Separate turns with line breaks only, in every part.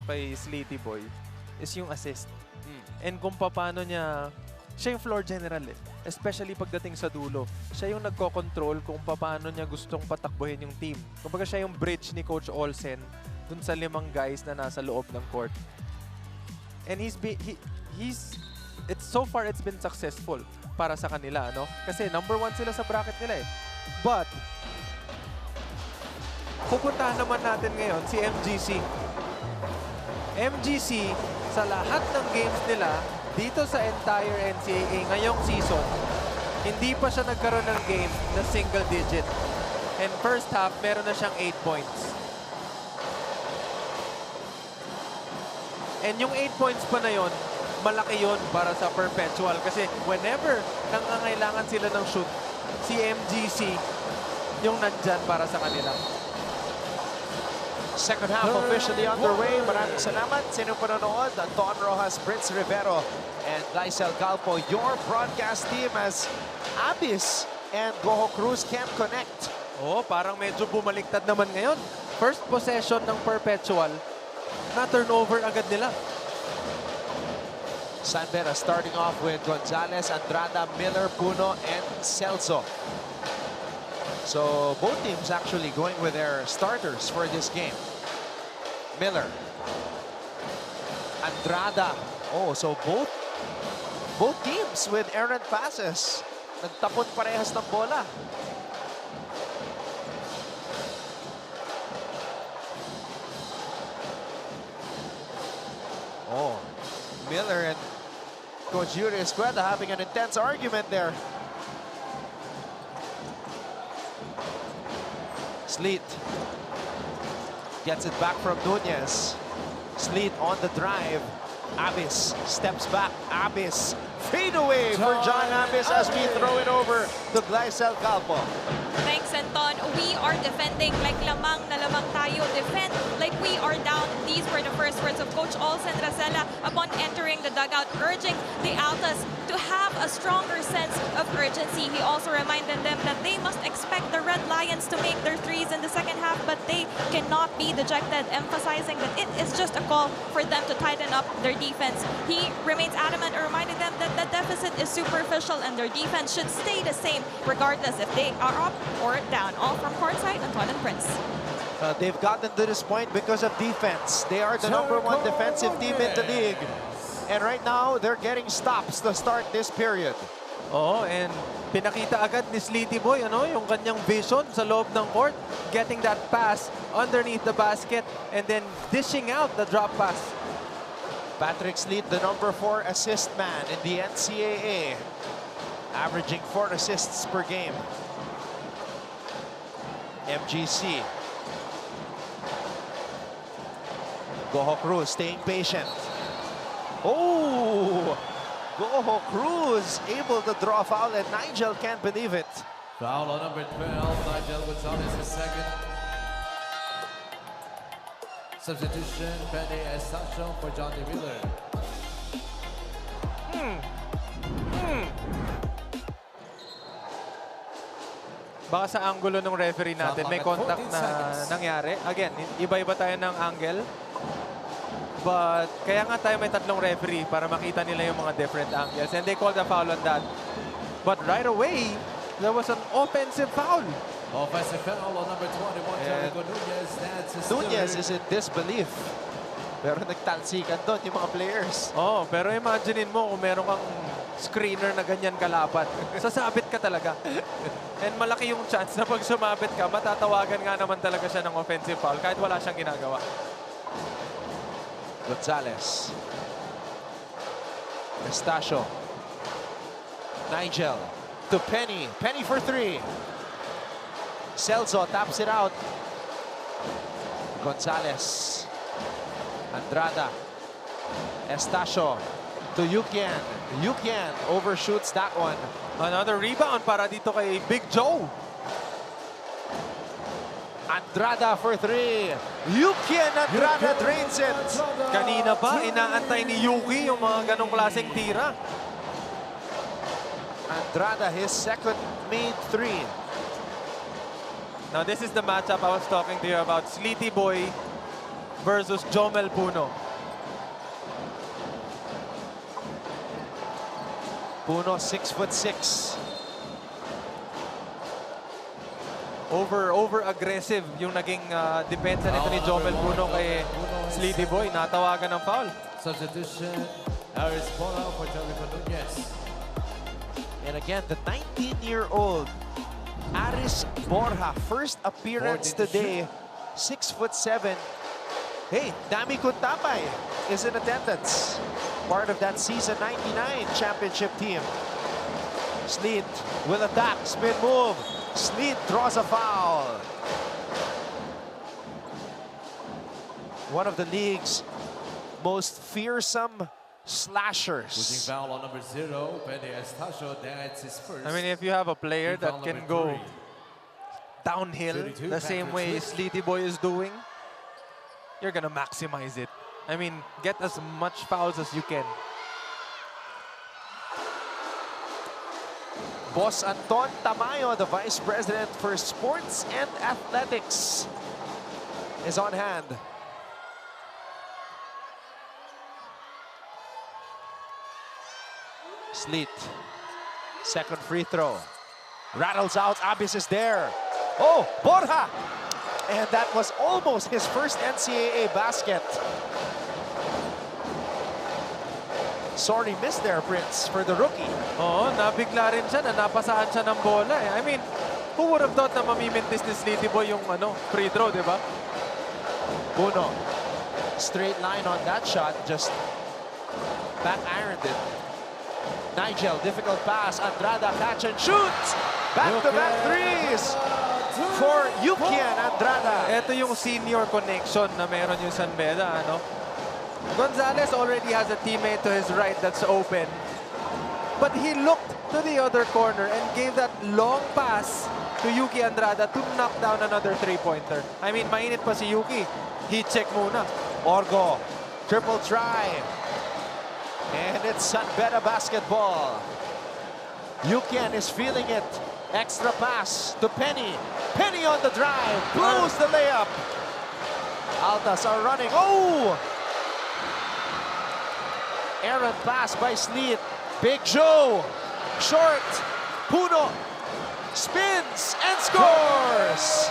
kay Sleety Boy is yung assist. And kung paano niya, siya yung floor general eh. Especially pagdating sa dulo. Siya yung nagko-control kung paano niya gustong patakbuhin yung team. Kumbaga siya yung bridge ni Coach Olsen dun sa 5 guys na nasa loob ng court. And so far it's been successful para sa kanila, no? Kasi number 1 sila sa bracket nila eh. But pupuntahan naman natin ngayon si MGC. MGC sa lahat ng games nila dito sa entire NCAA ngayong season, hindi pa siya nagkaroon ng game na single digit. And first half, meron na siyang 8 points. And yung 8 points pa na yon, malaki yon para sa Perpetual. Kasi whenever nangangailangan sila ng shoot, si MGC yung nandyan para sa kanila.
Second half officially underway. Maraming salamat sa inyong panonood. Anton Rojas, Prince Rivero, and Glycel Calpo, your broadcast team as Abyss and Goho Cruz can't connect.
Oh, parang medyo bumaliktad naman ngayon. First possession ng Perpetual, na turnover agad nila.
San Beda starting off with Gonzalez, Andrada, Miller, Puno, and Celso. So both teams actually going with their starters for this game. Miller, Andrada. Oh, so both teams with errant passes. Nagtapon parehas ng bola. Oh, Miller and Coach Yuri Escueda having an intense argument there. Sleet gets it back from Nunez. Sleet on the drive. Abyss steps back. Abyss fade away for John Abyss as we throw it over to Glycel Calpo.
Thanks, Anton. We are defending like lamang na lamang tayo. Defend like we are down. These were the first words of Coach Olsen Racela upon entering the dugout, urging the Altas to have a stronger sense of urgency. He also reminded them that they must expect the Red Lions to make their threes in the second half, but they cannot be dejected, emphasizing that it is just a call for them to tighten up their defense. He remains adamant, reminding them that the deficit is superficial and their defense should stay the same regardless if they are up or down. All from courtside, Anton and Prince.
They've gotten to this point because of defense. They are the #1 defensive team in the league. And right now, they're getting stops to start this period.
Oh, and pinakita agad ni Sleety Boy, yung kanyang vision sa loob ng court, getting that pass underneath the basket and then dishing out the drop pass.
Patrick Sleet, the #4 assist man in the NCAA, averaging 4 assists per game. MGC. Goho Cruz staying patient. Oh! Goho Cruz able to draw a foul, and Nigel can't believe it.
Foul on number 12, Nigel Gonzalez, his second. Substitution, Penny Estacio for Johnny Miller.
Baka sa angulo ng referee natin, may contact na nangyari. Again, iba-iba tayo ng angle. But kaya nga tayo may 3 referee para makita nila yung mga different angles. And they called a foul on that. But right away, there was an offensive foul.
Offensive foul on number 21, Jericho Nunez. That's his
Nunez
third.
is in disbelief. Pero nagtalsikan doon yung mga players.
Oh, pero imaginein mo kung meron kang screener na ganyan kalapat. Sasabit ka talaga. And malaki yung chance na pag sumabit ka, matatawagan nga naman talaga siya ng offensive foul kahit wala siyang ginagawa.
Gonzalez. Estacio. Nigel to Penny. Penny for 3. Celso taps it out. Gonzalez. Andrada. Estacio to Yukian. Yukian overshoots that one.
Another rebound para dito kay Big Joe.
Andrada for 3. Yukian Andrada drains it.
Kanina pa, inaantay ni Yuki yung mga ganong klaseng tira.
Andrada, his second made 3.
Now this is the matchup I was talking to you about. Sleety Boy versus Jomel Puno.
Puno, 6'6".
Over-aggressive yung naging depensa nito ni Jomel Puno kay Sleety Boy. Natawagan ng foul.
Substitution. Aris Bola for Jericho Nunez.
And again, the 19-year-old Aris Borja, first appearance today, 6'7". Hey, Dami Kuntapay is in attendance. Part of that season 99 championship team. Sleet will attack, spin move. Sleet draws a foul. One of the league's most fearsome slashers.
Putting foul on number 0, Penny Estacio. That's his first.
I mean, if you have a player
Team foul
that can
number
go
3.
downhill
32,
the same way
Patrick.
Sleety Boy is doing, you're gonna maximize it. I mean, get as much fouls as you can.
Boss Anton Tamayo, the Vice President for Sports and Athletics, is on hand. Sleet, second free throw. Rattles out, Abis is there. Oh, Borja! And that was almost his first NCAA basket. Sorry miss there, Prince, for the rookie.
Oo, nabigla rin siya na napasaan siya ng bola. I mean, who would have thought na mamimintis ni Sleety Boy yung free throw, di ba?
Puno, straight line on that shot, just back ironed it. Nigel, difficult pass. Andrada, catch and shoot. Back-to-back threes for Yuki and Andrada.
Ito yung senior connection na meron yung San Beda, Gonzalez already has a teammate to his right that's open. But he looked to the other corner and gave that long pass to Yuki Andrada to knock down another three-pointer. I mean, mainit pa si Yuki. He check muna.
Orgo, triple try. And it's San Beda basketball. Yukian is feeling it. Extra pass to Penny. Penny on the drive. Blows the layup. Altas are running. Oh! Errant pass by Sleet. Big Joe. Short. Puno. Spins and scores.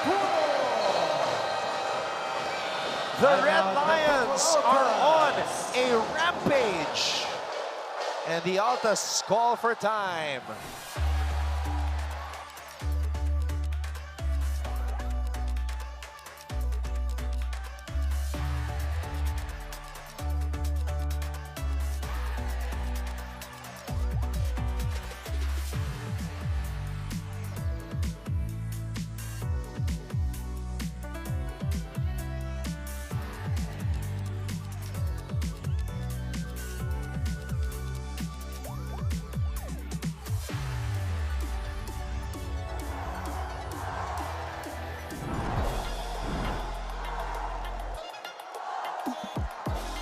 The Red Lions are on a rampage. And the Altas call for time.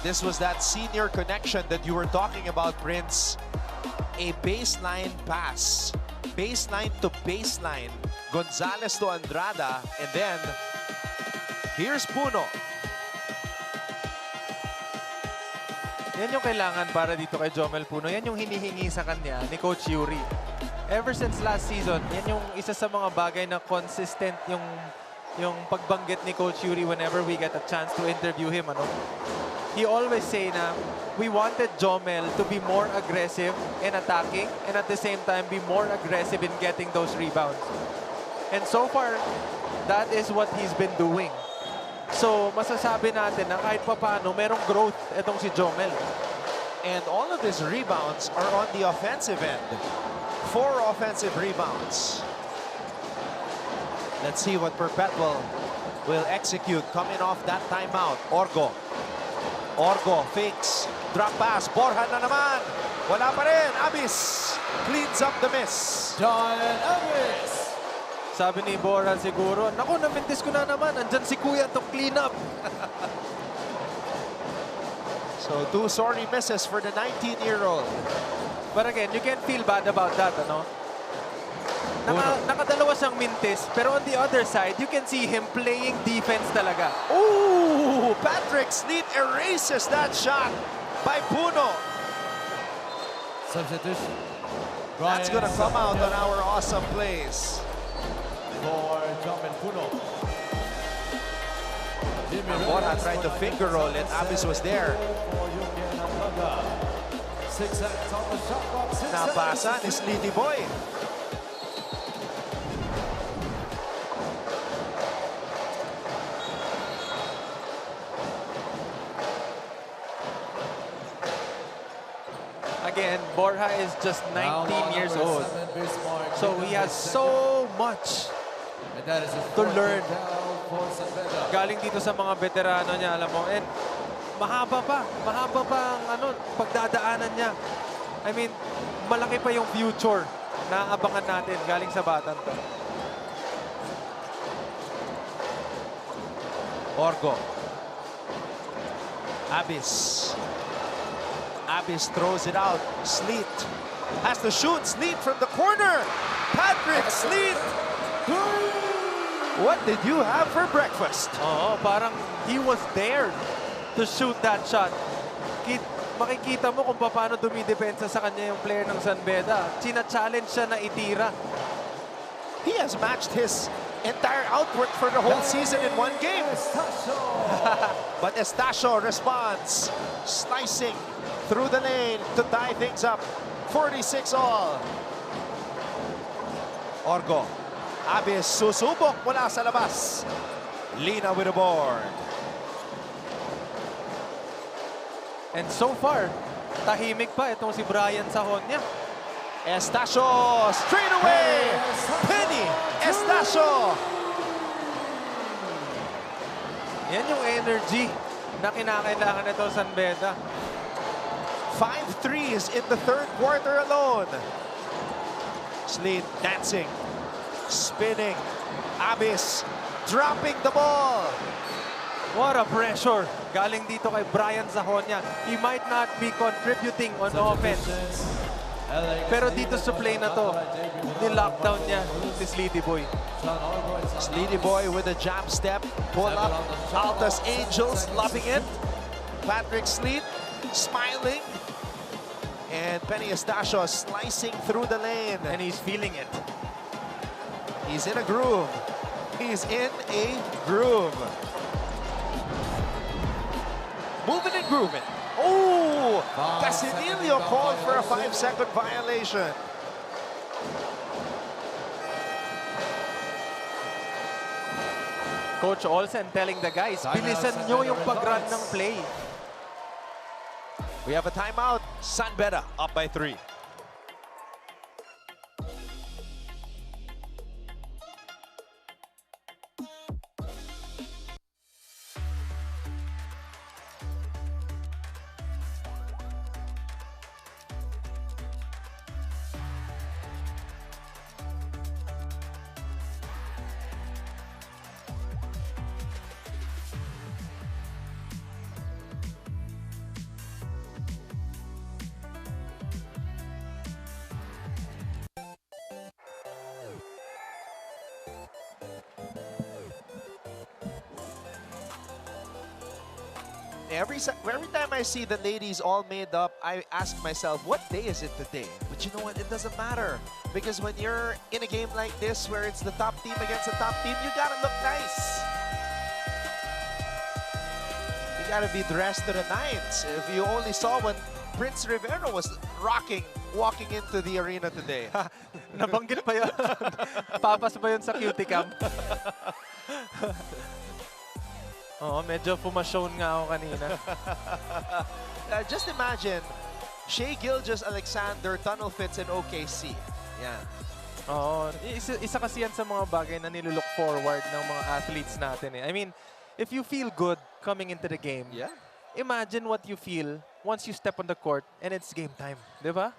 This was that senior connection that you were talking about, Prince. A baseline pass. Baseline to baseline. Gonzalez to Andrada. And then, here's Puno.
Yan yung kailangan para dito kay Jomel Puno. Yan yung hinihingi sa kanya ni Coach Yuri. Ever since last season, yan yung isa sa mga bagay na consistent yung pagbanggit ni Coach Yuri whenever we get a chance to interview him. He always say na we wanted Jomel to be more aggressive in attacking and at the same time be more aggressive in getting those rebounds. And so far, that is what he's been doing. So, masasabi natin na kahit papaano, merong growth itong si Jomel.
And all of his rebounds are on the offensive end. 4 offensive rebounds. Let's see what Perpetual will execute coming off that timeout. Orgo. Orgo fakes. Drop pass. Borja na naman. Wala pa rin. Abis cleans up the miss.
John Abis.
Sabi ni Borja siguro, naku, namintis ko na naman. Andyan si Kuya to clean up.
So 2 sorry misses for the 19-year-old.
But again, you can't feel bad about that, Nakadalawa siyang mintis, pero on the other side, you can see him playing defense talaga.
Ooh! Ooh, Patrick Sleet erases that shot by Puno.
Substitution.
That's gonna come out on our awesome plays.
For John Puno.
Borja tried to finger roll it. Abis was there. Napasa ni Sleety Boy.
Again, Borja is just 19 years old. So he has so much to learn. Galing dito sa mga veterano niya, alam mo. And mahaba pa ang pagdadaanan niya. I mean, malaki pa yung future na abangan natin galing sa batang to.
Orgo. Abis. Abis throws it out. Sleet has to shoot. Sleet from the corner. Patrick Sleet. What did you have for breakfast?
Oo, parang he was there to shoot that shot. Makikita mo kung paano dumidepensa sa kanya yung player ng San Beda. China-challenge siya na itira.
He has matched his entire output for the whole season in one game. But Estacio responds, slicing through the lane to tie things up. 46 all. Orgo. Abis susubok mula sa labas. Lina with a board.
And so far, tahimik pa itong si Brian Sahonia.
Estacio straight away. Penny Estacio.
Yan yung energy na kinakailangan nito San Beda.
5 threes in the third quarter alone. Sleet dancing, spinning. Abis dropping the ball.
What a pressure galing dito kay Brian Sahonia. He might not be contributing on offense. Pero dito sa play na to, ni-lockdown niya si Sleety Boy.
Sleety Boy with a jab step, pull up. Altas Angels loving it. Patrick Sleet smiling. And Penny Estacio slicing through the lane.
And he's feeling it.
He's in a groove. He's in a groove. Moving and grooving. Oh! Casinillo called for a 5-second violation.
Coach Olsen telling the guys, bilisan nyo yung pag-run ng play.
We have a timeout. San Beda up by 3. Every time I see the ladies all made up, I ask myself, what day is it today? But you know what? It doesn't matter. Because when you're in a game like this, where it's the top team against the top team, you gotta look nice. You gotta be dressed to the nines. If you only saw when Prince Rivero was walking into the arena today.
Nabanggit pa yun. Papas ba yun sa cutie cam? Oo, medyo pumasyon nga ako kanina.
Just imagine, Shea Gilgeous-Alexander tunnel fits in OKC. Yeah.
Oo, isa kasi yan sa mga bagay na nilulook forward ng mga athletes natin eh. I mean, if you feel good coming into the game,
Yeah.
imagine what you feel once you step on the court and it's game time. Di ba?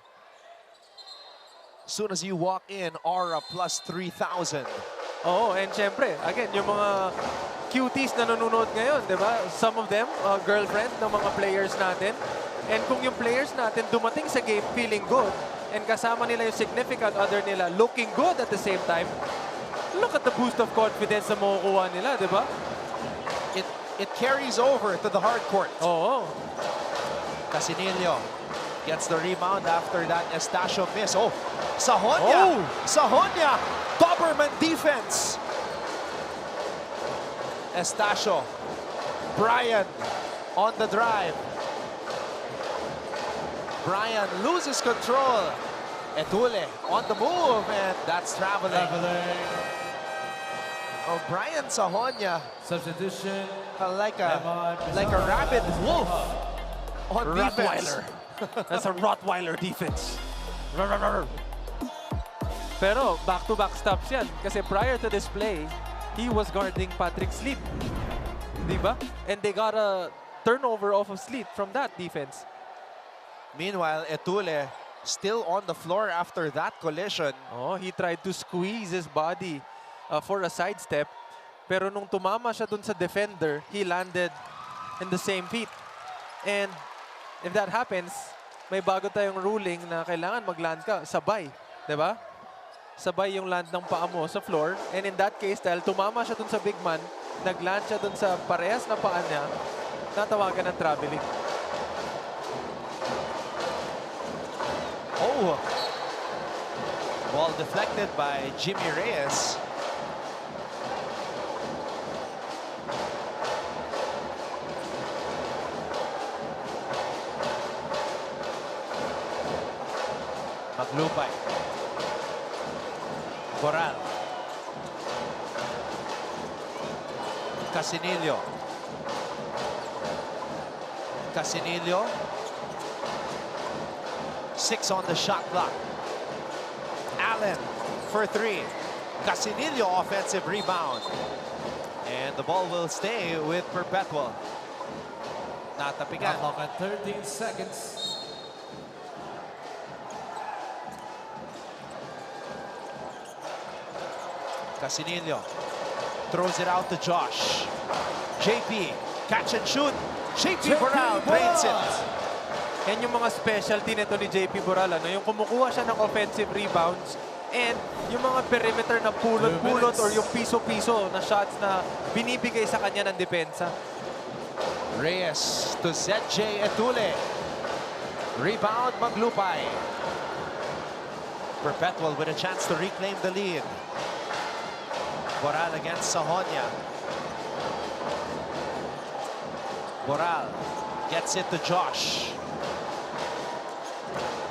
Soon as you walk in, aura plus 3,000.
Oo, and syempre, again, yung mga cuties na nanonood ngayon, di ba? Some of them, girlfriend ng mga players natin. And kung yung players natin dumating sa game feeling good, and kasama nila yung significant other nila looking good at the same time, look at the boost of confidence na makukuha nila, di ba?
it carries over to the hard court.
Oo.
Casinillo gets the rebound after that Estacio miss. Oh, Sahonia!
Oh!
Sahonia! Doberman defense! Estacio. Brian on the drive. Brian loses control. Etule on the move, and that's traveling. Oh, Brian Sahonia,
Substitution.
like a rabid wolf on defense.
Rottweiler. That's a Rottweiler defense. Pero back-to-back stops yan. Kasi prior to this play, he was guarding Patrick Sleet. Diba? And they got a turnover off of Sleet from that defense.
Meanwhile, Etule still on the floor after that collision.
Oh, he tried to squeeze his body for a sidestep. Pero nung tumama siya dun sa defender, he landed in the same feet. And if that happens, may bago tayong ruling na kailangan mag-land ka sabay. Diba? Sabay yung land ng paa mo sa floor. And in that case, dahil tumama siya dun sa big man, nag-land siya dun sa parehas na paa niya, natawagan ng traveling.
Oh! Ball deflected by Jimmy Reyes. Maglupay. Coral. Casinillo. Casinillo. 6 on the shot clock. Allen for 3. Casinillo offensive rebound. And the ball will stay with Perpetual. Natapigan.
Clock at 13 seconds.
Casinillo throws it out to Josh. JP, catch and shoot. JP Boral drains it.
Yan yung mga specialty nito ni JP Boral. Ano? Yung kumukuha siya ng offensive rebounds and yung mga perimeter na pulot-pulot or yung piso-piso na shots na binibigay sa kanya ng depensa.
Reyes to ZJ Etule. Rebound Maglupay. Perpetual with a chance to reclaim the lead. Boral against Sahonia. Boral gets it to Josh.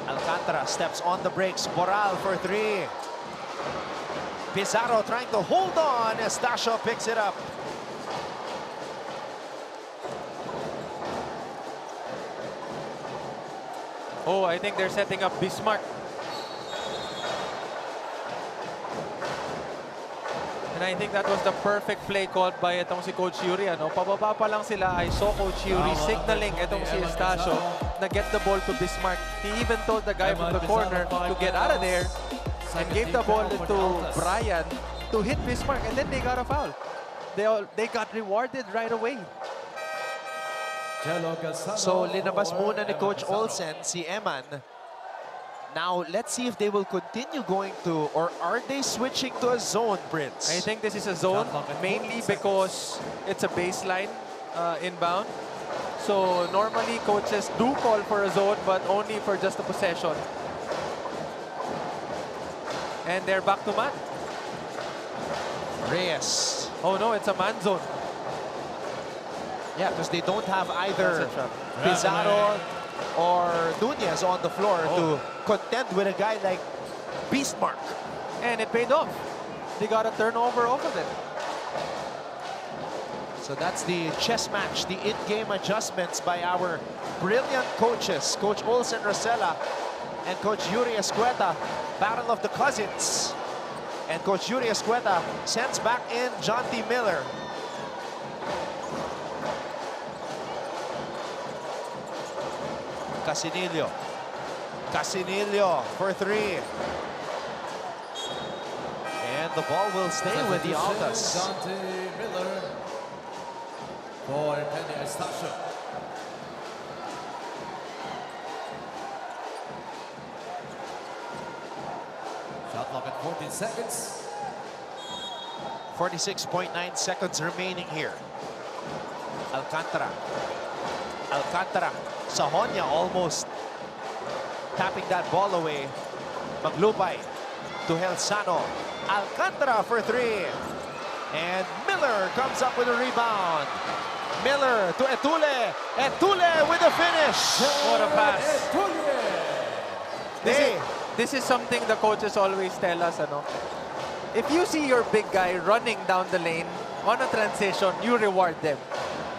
Alcantara steps on the brakes. Boral for 3. Pizarro trying to hold on. Estacio picks it up.
Oh, I think they're setting up Bismarck. And I think that was the perfect play called by itong si Coach Yuri. Ano? Pababa pa lang sila. I saw Coach Yuri signaling itong si Estacio na get the ball to Bismarck. He even told the guy from the corner to get out of there and gave the ball to Brian to hit Bismarck. And then they got a foul. They got rewarded right away.
So, linabas muna ni Coach Olsen si Eman. Now, let's see if they will continue going to, or are they switching to a zone, Prince?
I think this is a zone, mainly because it's a baseline inbound. So, normally, coaches do call for a zone, but only for just a possession. And they're back to man.
Reyes.
Oh no, it's a man zone.
Yeah, because they don't have either
That's a trap.
Pizarro or Nunez on the floor to contend with a guy like Bismarck.
And it paid off. They got a turnover off of it.
So that's the chess match, the in-game adjustments by our brilliant coaches, Coach Olsen Rosella and Coach Yuri Escueta, battle of the cousins. And Coach Yuri Escueta sends back in John T. Miller. Casinillo. Casinillo for 3. And the ball will stay with the Altas.
Dante Miller for Penny Estacio. Shot clock at 14 seconds.
46.9 seconds remaining here. Alcantara. Alcantara. Sahonia almost tapping that ball away. Maglupay to Helsano. Alcantara for three. And Miller comes up with a rebound. Miller to Etule. Etule with a finish.
What a pass.
They,
This is something the coaches always tell us, ano? If you see your big guy running down the lane on a transition, you reward them.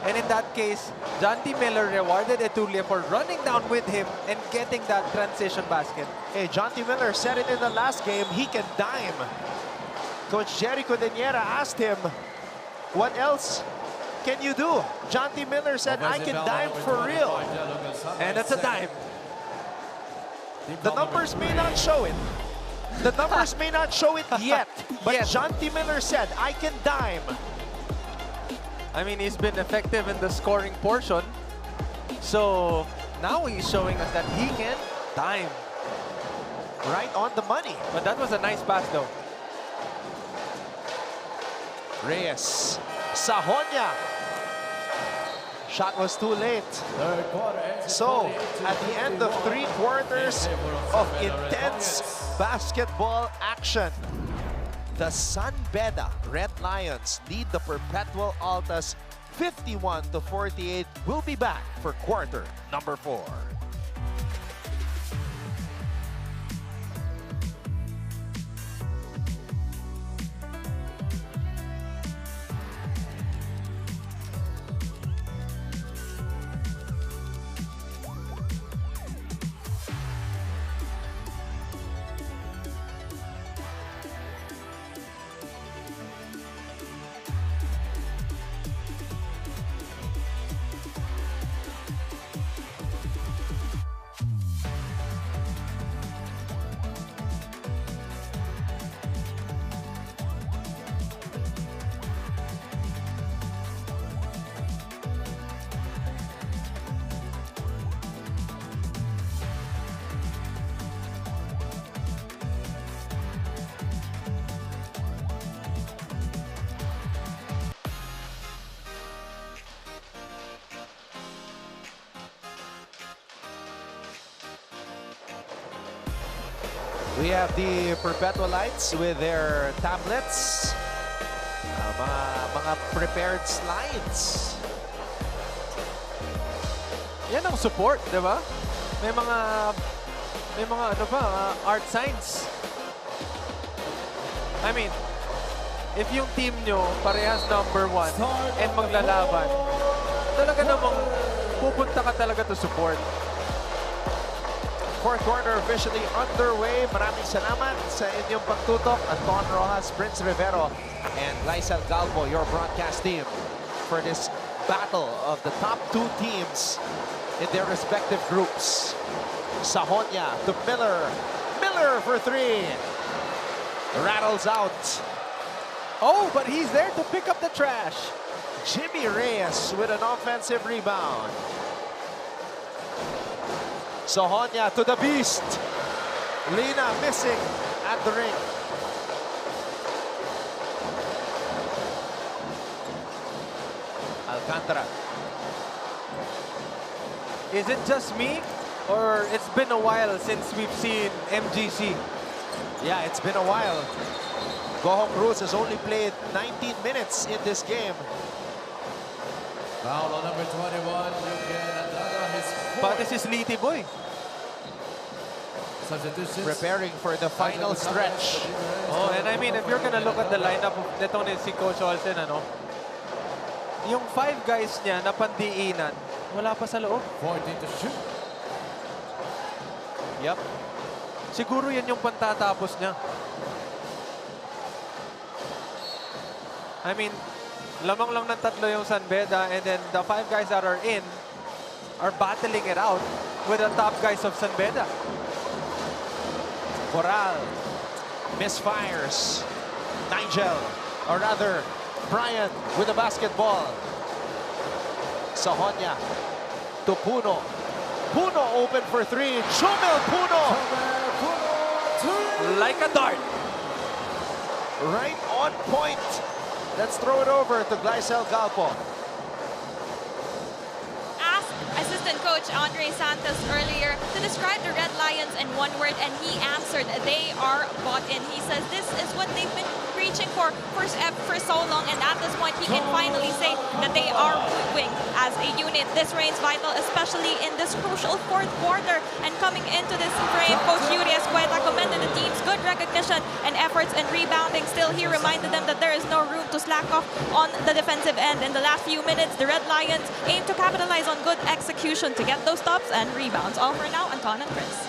And in that case, Jonty Miller rewarded Etule for running down with him and getting that transition basket.
hey, Jonty Miller said it in the last game, he can dime. Coach Jericho Deniera asked him, what else can you do? Jonty Miller said, I can dime for real.
And that's a dime.
The numbers may not show it. The numbers may not show it yet. But
Yet.
Jonty Miller said, I can dime.
I mean, he's been effective in the scoring portion. So now he's showing us that he can dime.
Right on the money.
But that was a nice pass, though.
Reyes. Sahonia. Shot was too late. So, at the end of 3 quarters of intense basketball action, the San Beda Red Lions lead the Perpetual Altas 51-48. We'll be back for quarter number 4. We have the Perpetual Lights with their tablets. Mga prepared slides.
Yan ang support, di ba? May mga ano pa, art signs. I mean, if yung team nyo parehas number 1 and maglalaban, talaga namang pupunta ka talaga to support.
Fourth quarter officially underway. Maraming salamat sa inyong pagtutok. Anton Rojas, Prince Rivero, and Lysel Galvo, your broadcast team, for this battle of the top 2 teams in their respective groups. Sahonia to Miller. Miller for 3. Rattles out.
Oh, but he's there to pick up the trash.
Jimmy Reyes with an offensive rebound. Sahonia to the beast. Lina missing at the ring. Alcantara.
Is it just me? Or it's been a while since we've seen MGC?
Yeah, it's been a while. Goho Cruz has only played 19 minutes in this game.
Foul on number 21, Andrada, his
Pati si Sleety boy.
substitutions.
Preparing for the final stretch.
Oh, and I mean, if you're gonna look at the lineup of nito ni si Coach Olsen, ano, yung 5 guys niya na pandiinan, wala pa sa loob.
14 to shoot.
Yep. Siguro yan yung pantatapos niya. I mean, lamang lang ng tatlo yung San Beda, and then the 5 guys that are in are battling it out with the top guys of San Beda.
Coral misfires. Nigel, or rather, Brian with the basketball. Sahonia to Puno. Puno open for 3. Chumel Puno.
Like a dart.
Right on point. Let's throw it over to Gleisel Galpo.
assistant coach Andre Santos earlier to describe the Red Lions in one word, and he answered, they are bought in. He says this is what they've been preaching for so long, and at this point he can finally say that they are moving as a unit. This reigns vital, especially in this crucial fourth quarter. And coming into this frame, Coach Yuri Escueta commended the team's good recognition and efforts in rebounding. Still, he reminded them that there is no room to slack off on the defensive end. In the last few minutes, the Red Lions aim to capitalize on good execution to get those stops and rebounds. All for now, Anton and Chris.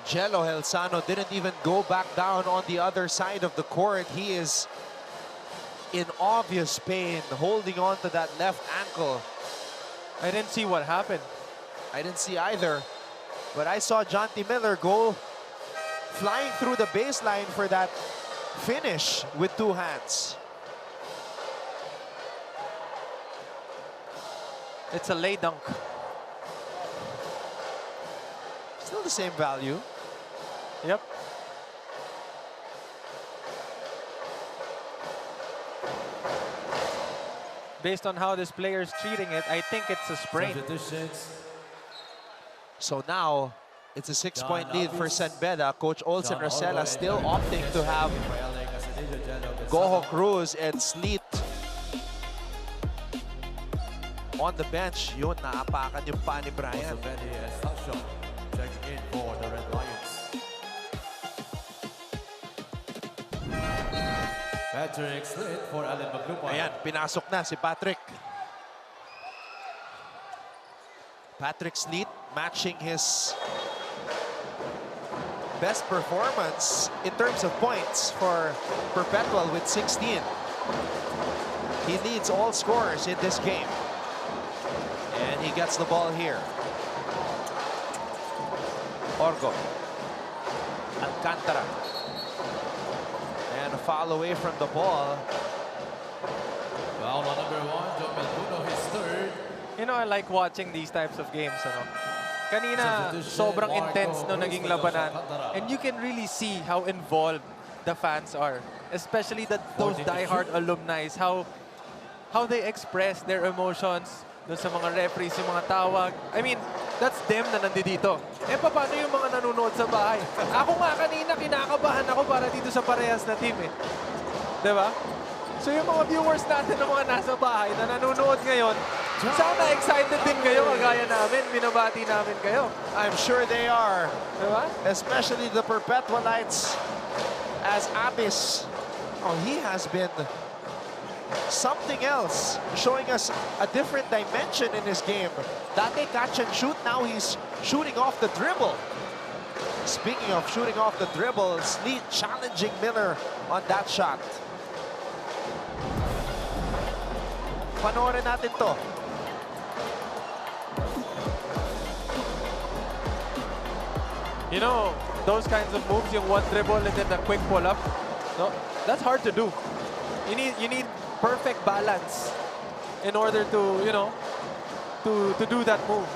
Jello Helsano didn't even go back down on the other side of the court. He is in obvious pain, holding on to that left ankle.
I didn't see what happened.
I didn't see either, but I saw Jonty Miller go flying through the baseline for that finish with two hands.
It's a lay dunk.
Still the same value.
Yep. Based on how this player is treating it, I think it's a sprain.
So now, it's a 6-point lead for San Beda. Coach Olsen Rosella still opting to have Goho Cruz and Sleet on the bench. Yun, naapakan yung pa ni Brian.
Checking in for the Red Lions. Patrick Sleet for Allen Maglupay.
Ayan, pinasok na si Patrick. Patrick Sleet matching his best performance in terms of points for Perpetual with 16. He leads all scorers in this game. And he gets the ball here. Orgo. Alcantara. And a foul away from the ball.
Foul on number 1, John Melbuno, his third.
You know, I like watching these types of games. Ano? Kanina, sobrang intense no naging labanan. And you can really see how involved the fans are. Especially those diehard alumni. How they express their emotions doon sa mga referees, yung mga tawag. I mean, that's them na nandito. Eh, paano yung mga nanonood sa bahay? Ako nga kanina, kinakabahan ako para dito sa parehas na team eh. Diba? So yung mga viewers natin ng mga nasa bahay na nanonood ngayon, sana excited din kayo, kagaya namin, binabati namin kayo.
I'm sure they are.
Diba?
Especially the Perpetualites as Abyss. Oh, he has been something else, showing us a different dimension in his game. Dati catch and shoot, now he's shooting off the dribble. Speaking of shooting off the dribble, Sleet challenging Miller on that shot. Panoorin natin to.
You know, those kinds of moves, yung one dribble and then the quick pull-up, no, that's hard to do. You need perfect balance in order to, you know, to do that move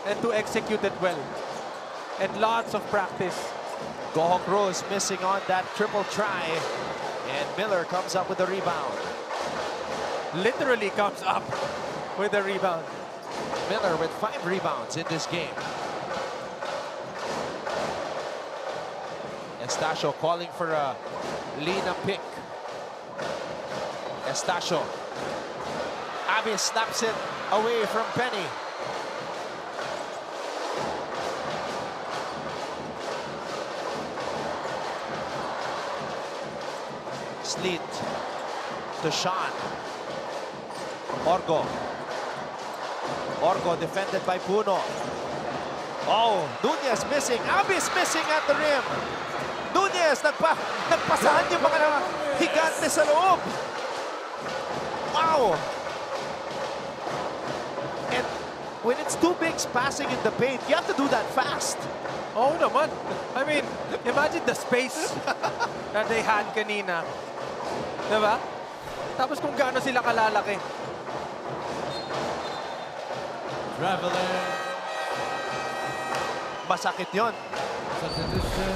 and to execute it well. And lots of practice.
Goho Cruz missing on that triple try. And Miller comes up with the rebound.
Literally comes up with a rebound.
Miller with 5 rebounds in this game. Estacio calling for a Lina pick. Estacio. Abyss snaps it away from Penny. Sleet to Sean. Orgo. Orgo defended by Puno. Oh, Nunez missing. Abyss missing at the rim. Nunez nagpasahan yung mga higante sa loob. Wow! And when it's two bigs passing in the paint, you have to do that fast.
Oh naman. I mean, imagine the space that they had kanina. Diba? Tapos kung gaano sila kalalaki.
Traveling.
Masakit yun.
Substitution.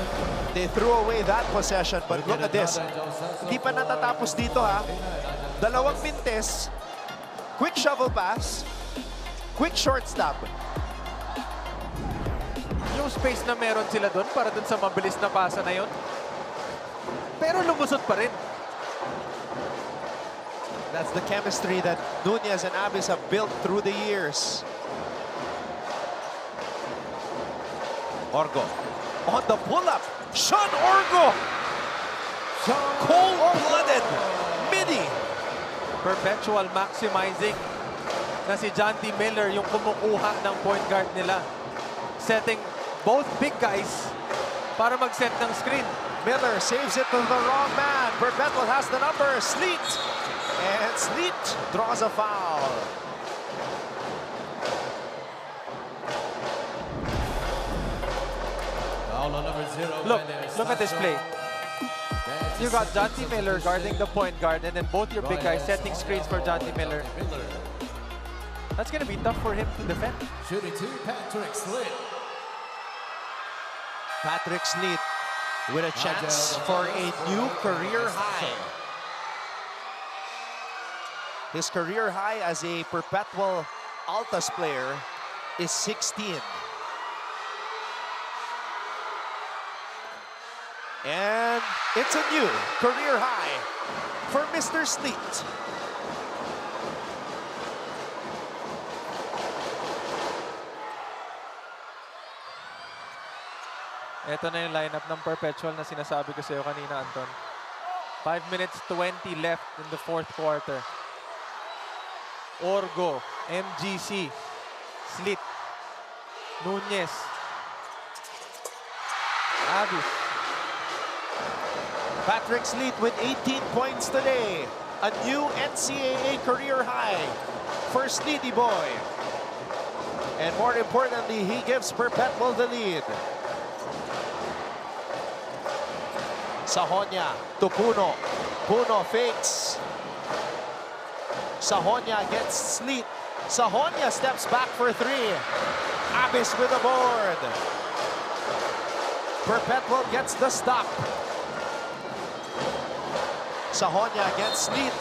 They threw away that possession, but look at this. Hindi pa natatapos dito ha. Dalawang mintes. Quick shovel pass. Quick short stab.
Yung space na meron sila doon para doon sa mabilis na pasa na yon. Pero lumusot pa rin.
That's the chemistry that Nunez and Abis have built through the years. Orgo on the pull-up. Sean Orgo! Cold-blooded midi.
Perpetual maximizing na si John T. Miller yung kumukuha ng point guard nila. Setting both big guys para mag-set ng screen.
Miller saves it to the wrong man. Perpetual has the number. Sleet. And Sleet draws a foul.
Foul on number 0.
Look at this play. You got John T. Miller guarding the point guard and then both your big guys setting screens for John T. Miller. That's going to be tough for him to defend.
Shooting 2, Patrick Sleet.
Patrick Sleet with a chance for a new career high. His career high as a Perpetual Altas player is 16. And it's a new career high for Mr. Sleet.
Ito na yung lineup ng Perpetual na sinasabi ko sa iyo kanina, Anton. 5 minutes 20 left in the fourth quarter. Orgo, MGC, Sleet, Nunez, Abis.
Patrick Sleet with 18 points today. A new NCAA career high for Sleety Boy. And more importantly, he gives Perpetual the lead. Sahonia to Puno. Puno fakes. Sahonia gets Sleet. Sahonia steps back for 3. Abis with a board. Perpetual gets the stop. Sahonia against Sleet.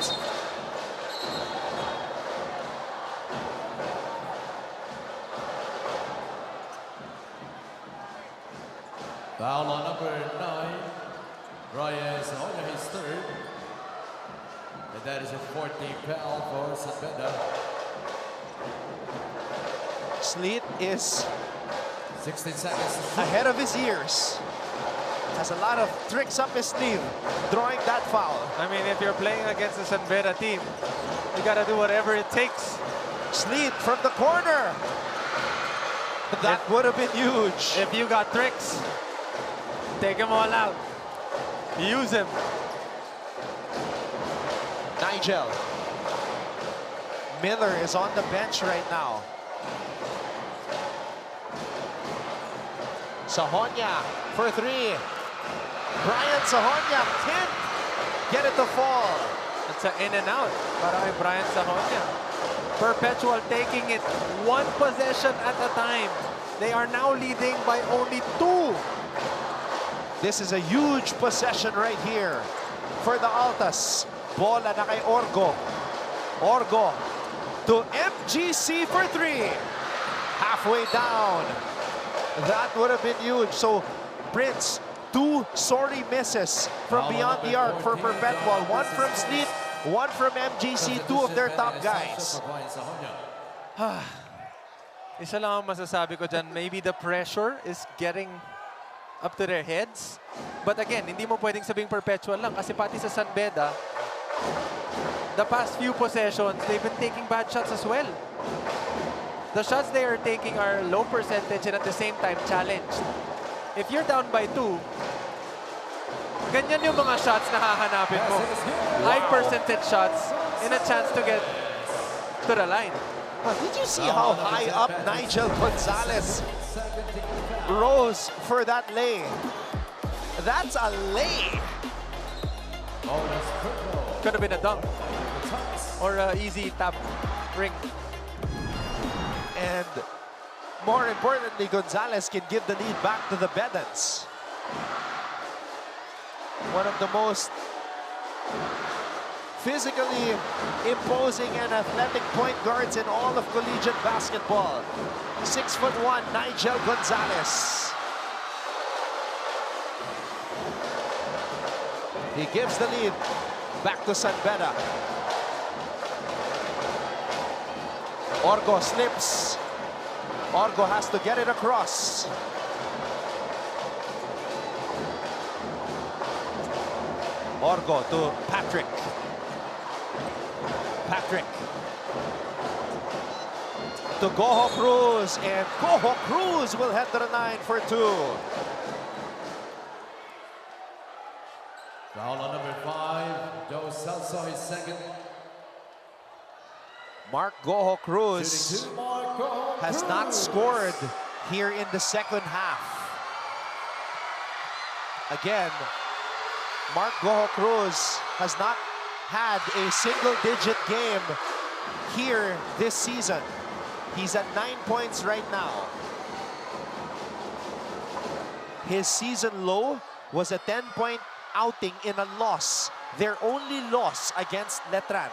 Foul on number 9. Ryan Sahonia, his third. And that is a 14th foul for Beda.
Sleet is
16 seconds.
ahead of his years. Has a lot of tricks up his sleeve, drawing that foul.
I mean, if you're playing against a San Beda team, you gotta do whatever it takes.
Sleet from the corner. That would have been huge.
If you got tricks, take them all out. Use him.
Nigel. Miller is on the bench right now. Sahonia for 3. Brian Sahonia can't get it to fall.
It's an in and out para kay Brian Sahonia. Perpetual taking it one possession at a time. They are now leading by only 2.
This is a huge possession right here for the Altas. Bola na kay Orgo. Orgo to MGC for 3. Halfway down. That would have been huge. So Prince, 2 sorry misses from beyond the arc for Perpetual. 1 from Sleet, 1 from MGC, 2 of their top guys.
Isa lang ang masasabi ko dyan, maybe the pressure is getting up to their heads. But again, hindi mo pwedeng sabing Perpetual lang kasi pati sa San Beda, the past few possessions, they've been taking bad shots as well. The shots they are taking are low percentage and at the same time challenged. If you're down by 2, ganyan yung mga shots na hahanapin mo. High percentage shots and a chance to get to the line.
Did you see how high up Nigel Gonzalez rose for that lay? That's a lay.
Could have been a dunk or an easy tap ring.
And more importantly, Gonzalez can give the lead back to the Bedans. One of the most physically imposing and athletic point guards in all of collegiate basketball. 6'1", Nigel Gonzalez. He gives the lead back to Beda. Orgo slips. Orgo has to get it across. Orgo to Patrick. Patrick to Goho Cruz, and Goho Cruz will head to the line for 2.
Foul on number 5, Joe Celso, his second.
Mark Goho Cruz
Shooting 2, Mark Goho
has not
Cruz.
scored here in the second half. Again, Mark Goho Cruz has not had a single-digit game here this season. He's at 9 points right now. His season low was a 10-point outing in a loss. Their only loss against Letran.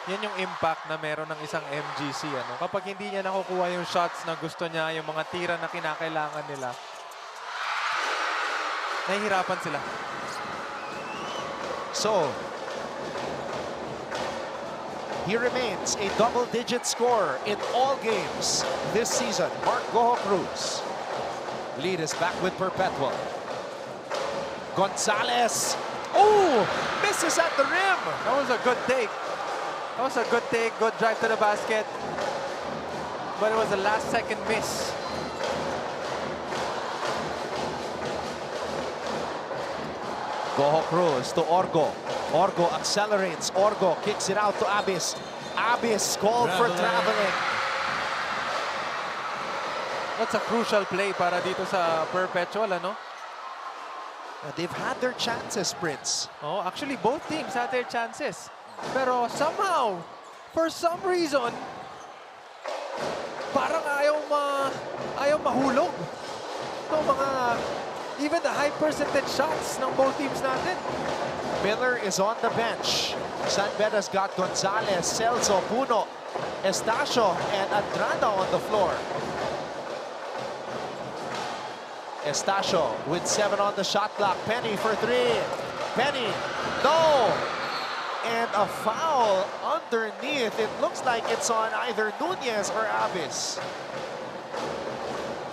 Yan yung impact na meron ng isang MGC. Ano? Kapag hindi niya nakukuha yung shots na gusto niya, yung mga tira na kinakailangan nila, nahihirapan sila.
So, he remains a double-digit scorer in all games this season. Mark Goho Cruz. Lead is back with Perpetual. Gonzalez. Oh, misses at the rim.
That was a good take. That was a good take, good drive to the basket. But it was a last-second miss.
Goho Cruz to Orgo. Orgo accelerates. Orgo kicks it out to Abis. Abis called for traveling.
That's a crucial play para dito sa Perpetual, ano?
They've had their chances, Prince.
Oh, actually, both teams had their chances. Pero somehow, for some reason, parang ayaw mahulog. Ito mga, even the high percentage shots ng both teams natin.
Miller is on the bench. Beda's got Gonzalez, Celso, Puno, Estacio, and Andrada on the floor. Estacio with 7 on the shot clock. Penny for 3. Penny, no! And a foul underneath. It looks like it's on either Nunez or Abis.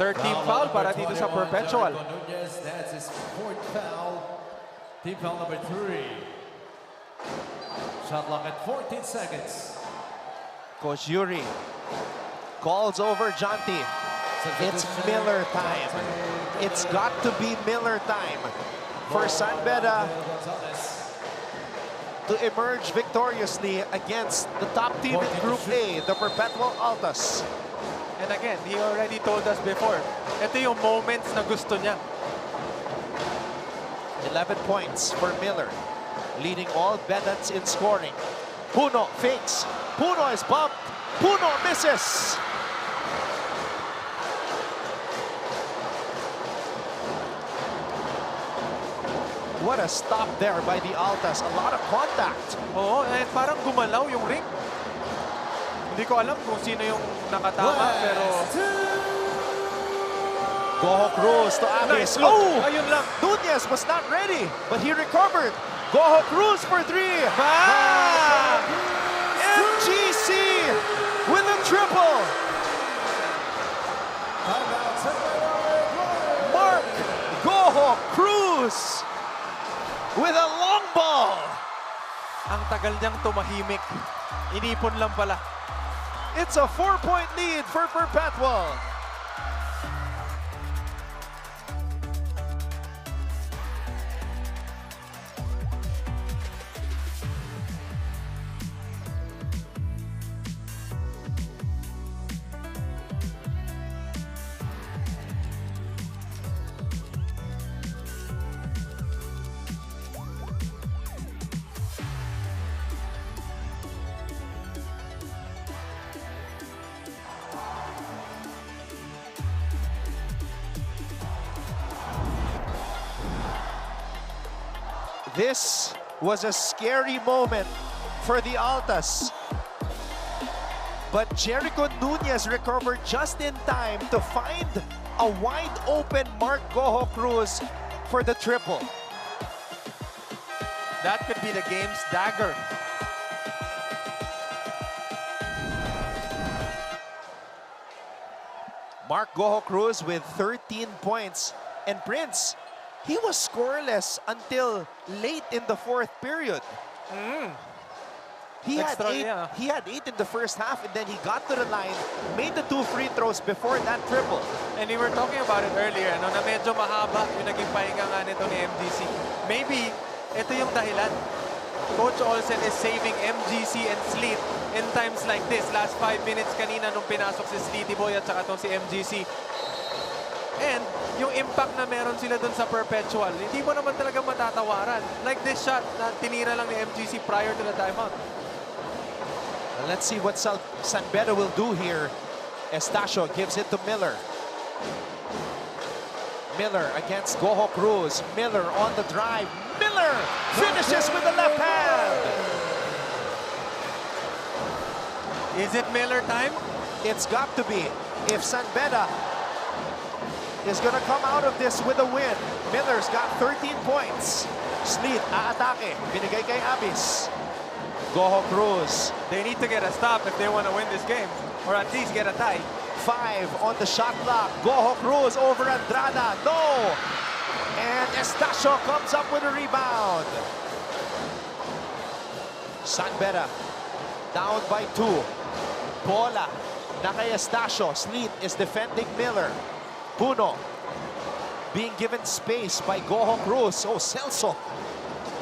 13th foul para dito sa Perpetual.
Nunez, that's his 4th foul. Team foul number 3. Shot clock at 14 seconds.
Coach Yuri calls over Janti. It's Miller time. It's got to be Miller time for Beda to emerge victoriously against the top team in Group A, the Perpetual Altas.
And again, he already told us before, ito yung moments na gusto niya.
11 points for Miller, leading all Bedans in scoring. Puno fakes. Puno is bumped. Puno misses. What a stop there by the Altas. A lot of contact.
Oo, and parang gumalaw yung ring. Hindi ko alam kung sino yung nakatama, pero...
Goho Cruz to Abis.
Nice look.
Oh!
Ayun lang.
Nunez was not ready, but he recovered. Goho Cruz for 3.
Bang!
MGC with a triple. Mark Goho Cruz with a long ball.
Ang tagal niyang tumahimik. Inipon lang pala.
It's a 4-point lead for Perpetual. This was a scary moment for the Altas. But Jericho Nunez recovered just in time to find a wide open Mark Goho Cruz for the triple.
That could be the game's dagger.
Mark Goho Cruz with 13 points. And Prince, he was scoreless until late in the fourth period. He had eight in the first half, and then he got to the line, made the 2 free throws before that triple.
And we were talking about it earlier, no, na medyo mahaba yung naging pahinga nga nito ni MGC. Maybe, ito yung dahilan. Coach Olsen is saving MGC and Sleet in times like this. Last 5 minutes kanina nung pinasok si Sleety Boy at saka si MGC. And yung impact na meron sila dun sa Perpetual, hindi mo naman talaga matatawaran. Like this shot na tinira lang ni MGC prior to the timeout.
Well, let's see what San Beda will do here. Estacio gives it to Miller. Miller against Goho Cruz. Miller on the drive. Miller finishes with the left hand.
Is it Miller time?
It's got to be. If San Beda is going to come out of this with a win. Miller's got 13 points. Sleet, aatake. Binigay kay Abis. Goho Cruz.
They need to get a stop if they want to win this game. Or at least get a tie.
5 on the shot clock. Goho Cruz over Andrada. No! And Estacio comes up with a rebound. San Beda down by 2. Bola na kay Estacio. Sleet is defending Miller. Puno being given space by Goho Cruz. Oh, Celso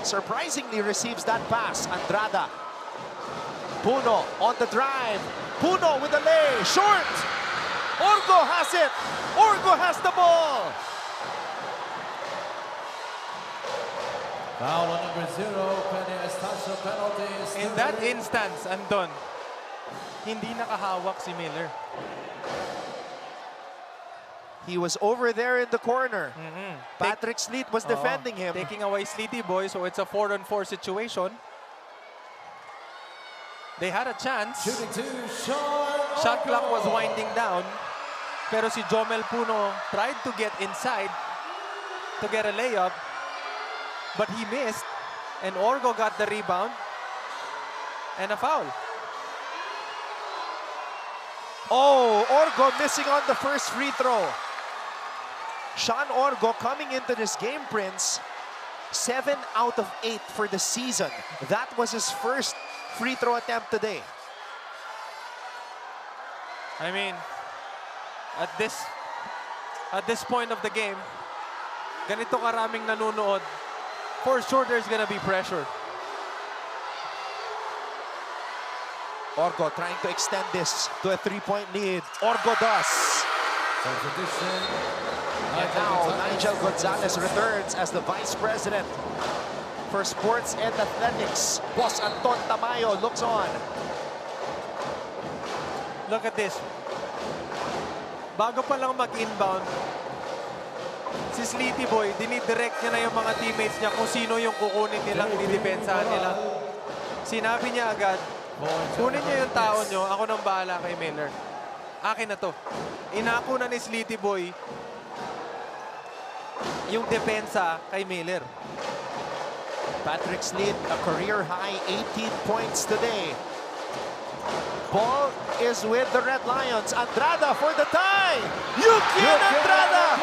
surprisingly receives that pass. Andrada. Puno on the drive. Puno with a lay. Short. Orgo has it. Orgo has the ball.
Foul on number 0, Penny Estacio, penalties.
In that instance, Andon, hindi nakahawak si Miller.
He was over there in the corner. Patrick Sleet was defending him.
Taking away Sleety Boy, so it's a 4-on-4 situation. They had a chance.
Shooting 2, shot.
Shot clock was winding down. Pero si Jomel Puno tried to get inside to get a layup, but he missed. And Orgo got the rebound. And a foul.
Oh, Orgo missing on the first free throw. Sean Orgo coming into this game, Prince, 7 out of 8 for the season. That was his first free throw attempt today.
I mean, at this point of the game, ganito karaming nanonood, for sure there's gonna be pressure.
Orgo trying to extend this to a 3-point lead. Orgo does.
Substitution.
And now Nigel Gonzalez returns as the Vice President for Sports and Athletics. Boss Anton Tamayo looks on.
Look at this. Bago pa lang mag-inbound, si Sleety Boy, dinidirect niya na yung mga teammates niya kung sino yung kukunin nilang didepensahan nila. Sinabi niya agad, kunin niyo yung tao niyo, ako nang bahala kay Miller. Akin na to. Inako na ni Sleety Boy yung depensa kay Miller.
Patrick Sleet, a career high 18 points today. Ball is with the Red Lions. Andrada for the tie. Yuki Andrada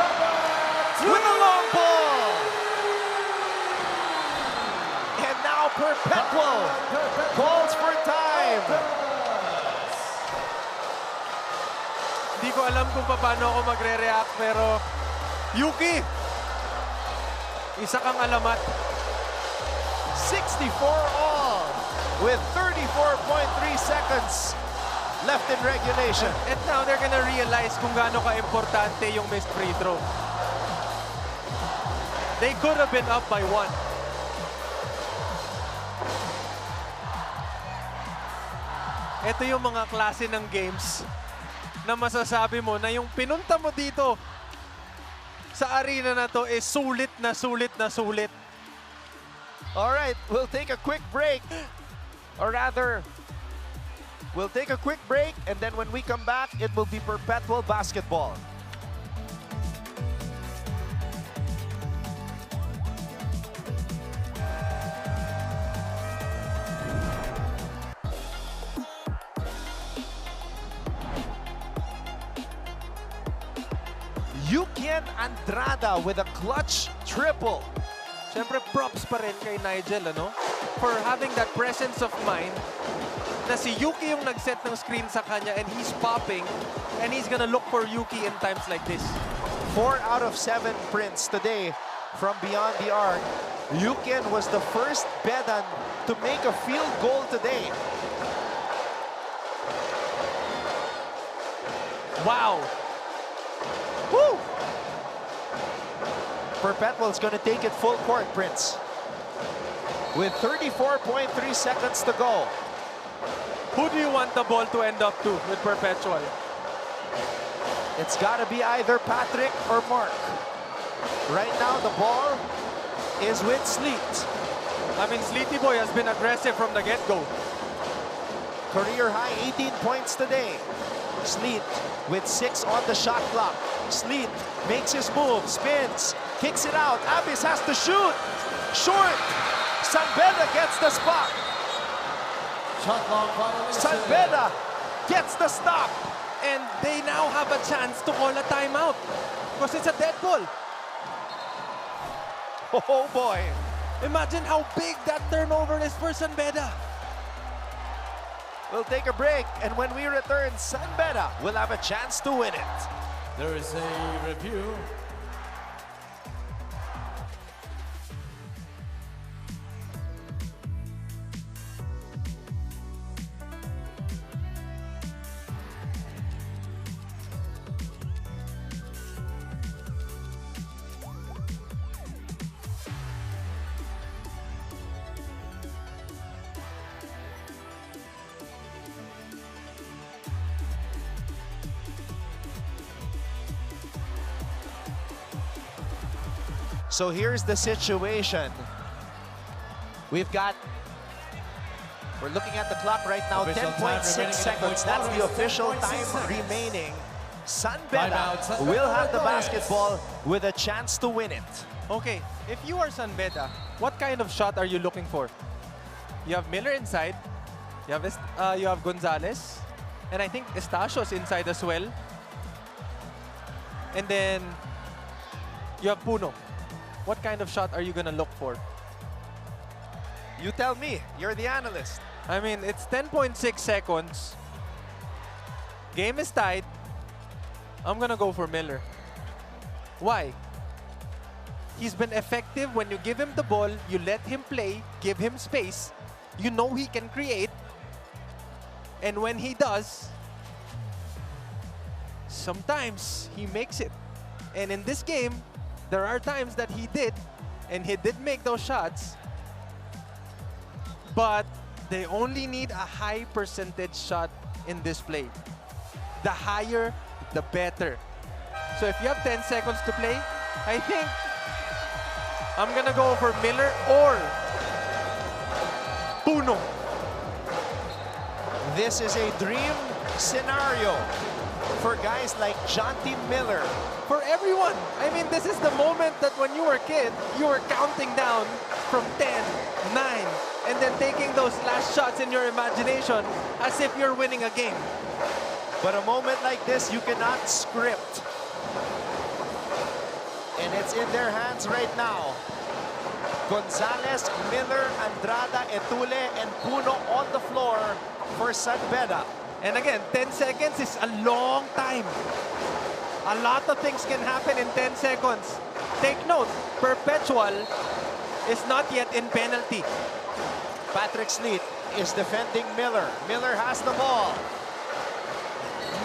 with a long ball. And now Perpetual calls for time.
Hindi ko alam kung paano ako magre-react, pero Yuki, isa kang alamat.
64 all with 34.3 seconds left in regulation.
And now they're gonna realize kung gaano ka-importante yung missed free throw. They could have been up by 1. Ito yung mga klase ng games na masasabi mo na yung pinunta mo dito sa arena na to is sulit na sulit na sulit.
All right, we'll take a quick break. Or rather, we'll take a quick break, and then when we come back, it will be Perpetual Basketball. Andrada with a clutch triple.
Siyempre, props pa rin kay Nigel, ano? For having that presence of mind na si Yuki yung nag-set ng screen sa kanya and he's popping and he's gonna look for Yuki in times like this.
4 out of 7 prints today from beyond the arc. Yukin was the first Bedan to make a field goal today.
Wow!
Woo! Perpetual's going to take it full court, Prince. With 34.3 seconds to go.
Who do you want the ball to end up to with Perpetual?
It's got to be either Patrick or Mark. Right now, the ball is with Sleet.
I mean, Sleety Boy has been aggressive from the get-go.
Career high 18 points today. Sleet with 6 on the shot clock. Sleet makes his move, spins, kicks it out. Abis has to shoot. Short. Beda gets the spot.
Shot clock violation.
Beda gets the stop.
And they now have a chance to call a timeout because it's a dead ball.
Oh boy.
Imagine how big that turnover is for Beda.
We'll take a break, and when we return, Beda will have a chance to win it.
There is a review.
So here's the situation. We're looking at the clock right now,
Official time
10.6
remaining
seconds.
in the
That's
fourth
the
quarter is
official
10.6
time
seconds.
remaining.
Timeout,
Beda will have the
Andrada.
basketball with a chance to win it.
Okay, if you are Beda, what kind of shot are you looking for? You have Miller inside, you have Gonzalez, and I think Estacio's inside as well. And then you have Puno. What kind of shot are you gonna look for?
You tell me, you're the analyst.
I mean, it's 10.6 seconds. Game is tied. I'm gonna go for Miller. Why? He's been effective when you give him the ball, you let him play, give him space. You know he can create. And when he does, sometimes he makes it. And in this game, there are times that he did, and he did make those shots. But they only need a high percentage shot in this play. The higher, the better. So if you have 10 seconds to play, I think I'm gonna go for Miller or Puno.
This is a dream scenario for guys like Jonty Miller.
For everyone. I mean, this is the moment that when you were a kid, you were counting down from 10, 9, and then taking those last shots in your imagination as if you're winning a game.
But a moment like this, you cannot script. And it's in their hands right now. Gonzalez, Miller, Andrada, Etule, and Puno on the floor for Beda.
And again, 10 seconds is a long time. A lot of things can happen in 10 seconds. Take note, Perpetual is not yet in penalty.
Patrick Sleet is defending Miller. Miller has the ball.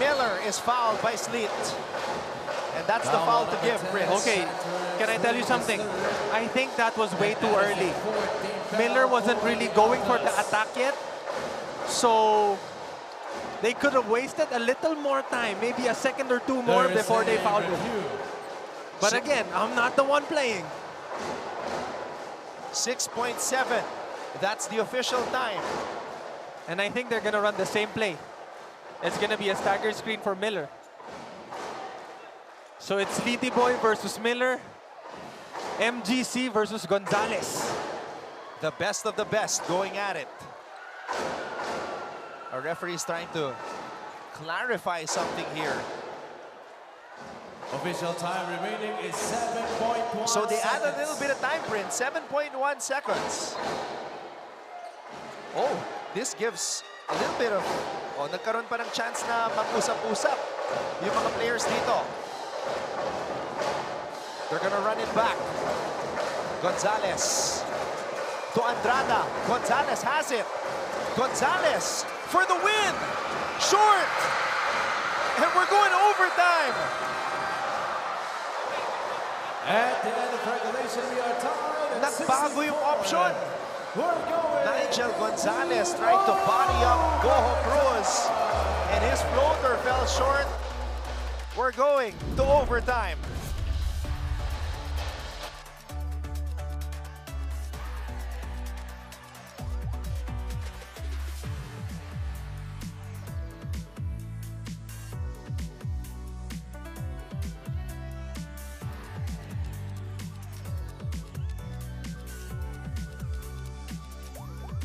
Miller is fouled by Sleet. And that's the foul to give, Prince.
Okay, can I tell you something? I think that was way too early. Miller wasn't really going for the attack yet. So they could have wasted a little more time, maybe a second or two more before they fouled him. But again, I'm not the one playing.
6.7. That's the official time.
And I think they're gonna run the same play. It's gonna be a staggered screen for Miller. So it's Sleety Boy versus Miller. MGC versus Gonzalez.
The best of the best going at it. Our referee is trying to clarify something here.
Official time remaining is 7.1
So they add a
seconds.
little bit of time print, 7.1 seconds. Oh, this gives a little bit of, nagkaroon pa ng chance na mag-usap-usap yung mga players dito. They're gonna run it back. Gonzalez to Andrada. Gonzalez has it. Gonzalez for the win. Short. And we're going overtime.
At the end of regulation, we are tied at
Nagbago yung option.
We're going.
Nigel Gonzalez tried to body up Goho Cruz. And his floater fell short. We're going to overtime.